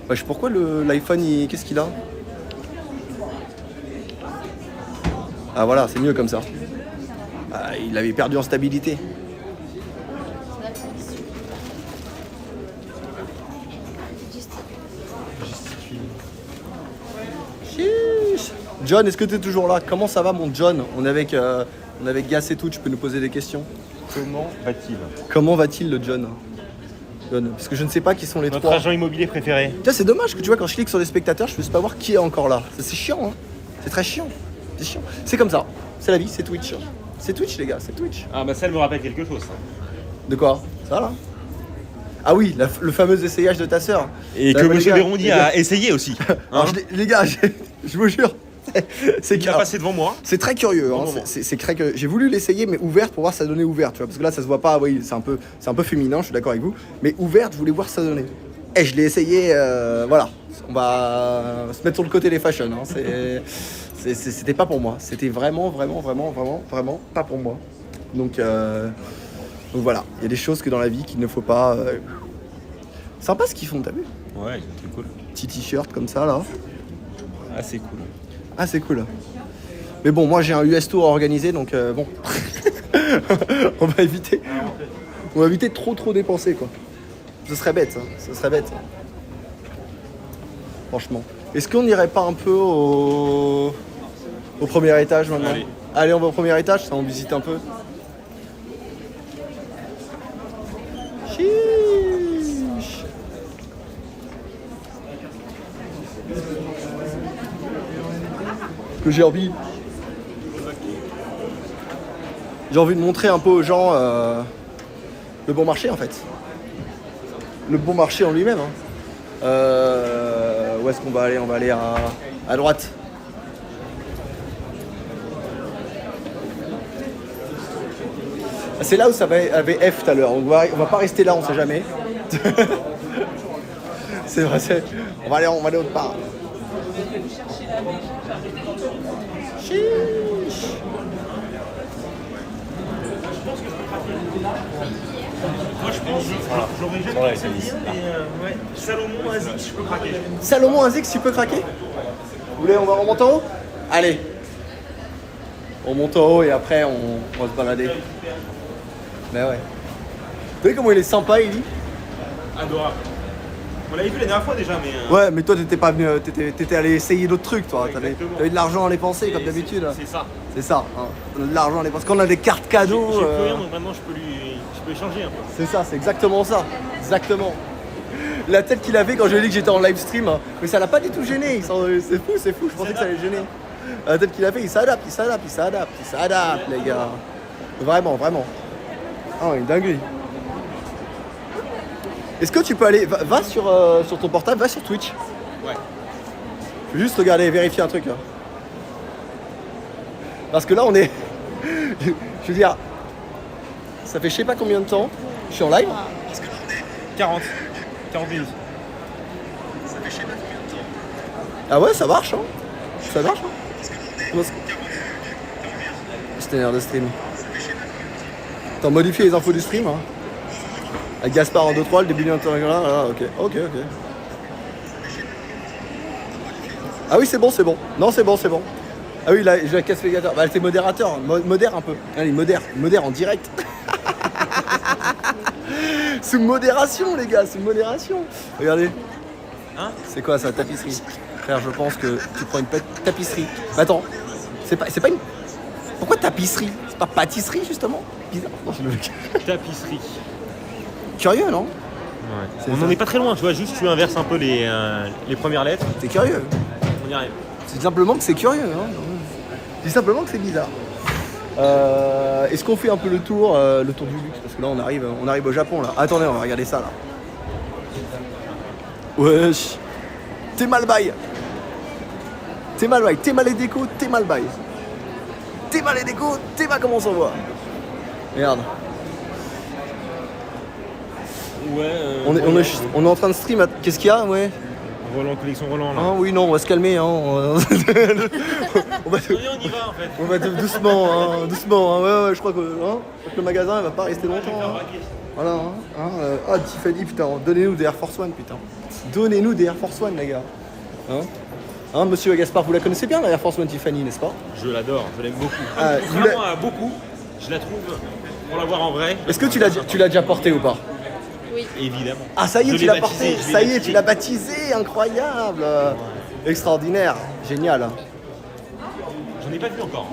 Wesh, pourquoi l'iPhone, qu'est-ce qu'il a? Ah voilà, c'est mieux comme ça. Ah, il avait perdu en stabilité. Chiche. John, est-ce que tu es toujours là? Comment ça va mon John? On est avec Gas et tout, tu peux nous poser des questions? Comment va-t-il? Comment va-t-il le John? Parce que je ne sais pas qui sont les Notre trois. agent immobilier préféré. Tiens, c'est dommage que tu vois, quand je clique sur les spectateurs, je ne peux pas voir qui est encore là. C'est chiant, hein. C'est très chiant. C'est chiant. C'est comme ça. C'est la vie, c'est Twitch. C'est Twitch, les gars, c'est Twitch. Ah bah ça elle me rappelle quelque chose. Ça. De quoi? Ça là? Ah oui, le fameux essayage de ta sœur. Et que Monsieur Vérondi a essayé aussi. Alors, les gars, je vous jure, c'est Il a passé devant moi. C'est très curieux, hein. C'est très curieux. J'ai voulu l'essayer, mais ouverte pour voir ça donnait ouverte, tu vois, parce que là ça se voit pas. Oui, c'est un peu féminin, je suis d'accord avec vous. Mais ouverte, je voulais voir ça donner. Et je l'ai essayé, voilà. On va se mettre sur le côté des fashion. Hein. C'était pas pour moi. C'était vraiment pas pour moi. Donc voilà, il y a des choses que dans la vie qu'il ne faut pas. Sympa ce qu'ils font, t'as vu? Ouais, c'est cool. Petit t-shirt comme ça là. Ah c'est cool. Ah c'est cool. Mais bon, moi j'ai un US Tour à organiser, donc bon. on va éviter de trop dépenser quoi. Ce serait bête, hein. Ce serait bête. Franchement. Est-ce qu'on n'irait pas un peu au premier étage maintenant? Allez, on va au premier étage, ça on visite un peu. Chiche. Que j'ai envie de montrer un peu aux gens le bon marché en fait. Le bon marché en lui-même. Hein. Où est-ce qu'on va aller? On va aller à droite. C'est là où ça avait F tout à l'heure. On va pas rester là, on sait jamais. C'est vrai, on va aller autre part. Chiche. Moi je pense j'aurais jamais pensé ici, mais ouais. Salomon Azix, je peux craquer. Salomon Azix, tu peux craquer? Vous voulez, on remonte en haut? Allez. On monte en haut et après on va se balader. Mais ouais. Vous voyez comment il est sympa, Eli? Adorable. On l'avait vu la dernière fois déjà, mais. Ouais, mais toi t'étais pas venu, t'étais allé essayer d'autres trucs, toi. T'avais Exactement. de l'argent à dépenser comme d'habitude. C'est ça. C'est ça. Hein. On a de l'argent à dépenser. Quand on a des cartes cadeaux. J'ai plus rien, donc maintenant je peux échanger un peu. C'est ça, c'est exactement ça. Exactement. La tête qu'il avait quand je lui ai dit que j'étais en live stream, hein. Mais ça l'a pas du tout gêné. C'est fou. Je pensais que ça allait gêner. La tête qu'il a fait, il s'adapte, les gars. Vraiment. Ah, une dinguerie. Est-ce que tu peux aller, va sur ton portable, va sur Twitch. Ouais. Je vais juste regarder, vérifier un truc. Là. Parce que là, on est, je veux dire, ça fait je sais pas combien de temps. Je suis en live. 40 minutes. Ah ouais, ça marche, hein. Ça marche, hein. C'était une heure de stream. T'as modifié les infos du stream, hein. Avec Gaspard en 2-3, le début de l'interview là, voilà, ok. Ah oui, c'est bon. Non, c'est bon. Ah oui, là, je la casse médiateur. Bah, t'es modérateur, modère un peu. Allez, modère en direct. Sous modération, les gars, sous modération. Regardez. Hein? C'est quoi ça, tapisserie? Frère, je pense que tu prends une tapisserie. Mais attends, c'est pas une... Pourquoi tapisserie? C'est pas pâtisserie, justement? Bizarre. Non, c'est le... Tapisserie. Curieux, non? Ouais. C'est On ça. n'en est pas très loin, tu vois, juste tu inverses un peu les premières lettres, T'es curieux. on y arrive. C'est simplement que c'est curieux. Hein. C'est simplement que c'est bizarre. Est-ce qu'on fait un peu le tour du luxe? Parce que là, on arrive au Japon, là. Attendez, on va regarder ça, là. Wesh. T'es mal bail. T'es mal les décos, t'es mal bail. T'es mal les décos, t'es mal comment on s'envoie. Regarde. Ouais. On est en train de stream. Qu'est-ce qu'il y a? Ouais. Roland, collection Roland là. Ah oui, non, on va se calmer. Hein. on va... On y va en fait. On va doucement, hein, doucement. Hein. Ouais, je crois que le magasin il va pas rester longtemps. Hein. Voilà. Ah, Tiffany, putain, donnez-nous des Air Force One, putain. Donnez-nous des Air Force One, les gars. Hein, monsieur Gaspard, vous la connaissez bien, la Air Force One Tiffany, n'est-ce pas? Je l'adore, je l'aime beaucoup. Ah, Vraiment à beaucoup. Je la trouve pour la voir en vrai. Est-ce que tu l'as déjà portée ou pas? Oui. Évidemment. Ah, ça y est, Je tu l'ai l'as baptisé, portée. je l'ai Ça y est, baptisé. tu l'as baptisé. Incroyable. Extraordinaire. Génial. J'en ai pas vu encore.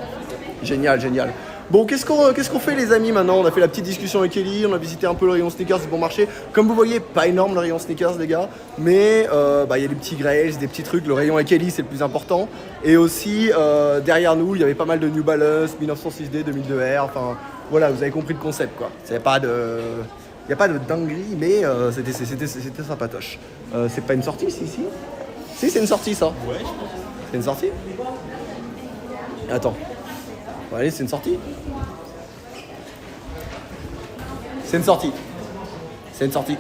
Génial. Bon, qu'est-ce qu'on fait les amis maintenant? On a fait la petite discussion avec Ellie, on a visité un peu le rayon sneakers, c'est bon marché. Comme vous voyez, pas énorme le rayon sneakers les gars, mais il y a des petits grails, des petits trucs. Le rayon avec Ellie c'est le plus important. Et aussi derrière nous, il y avait pas mal de New Balance, 1906D, 2002R, enfin voilà, vous avez compris le concept quoi. Il n'y a pas de dinguerie, mais c'était sympatoche. C'est pas une sortie si? Si, c'est une sortie ça. Ouais. C'est une sortie? Attends. Bon, allez, c'est une sortie. C'est une sortie.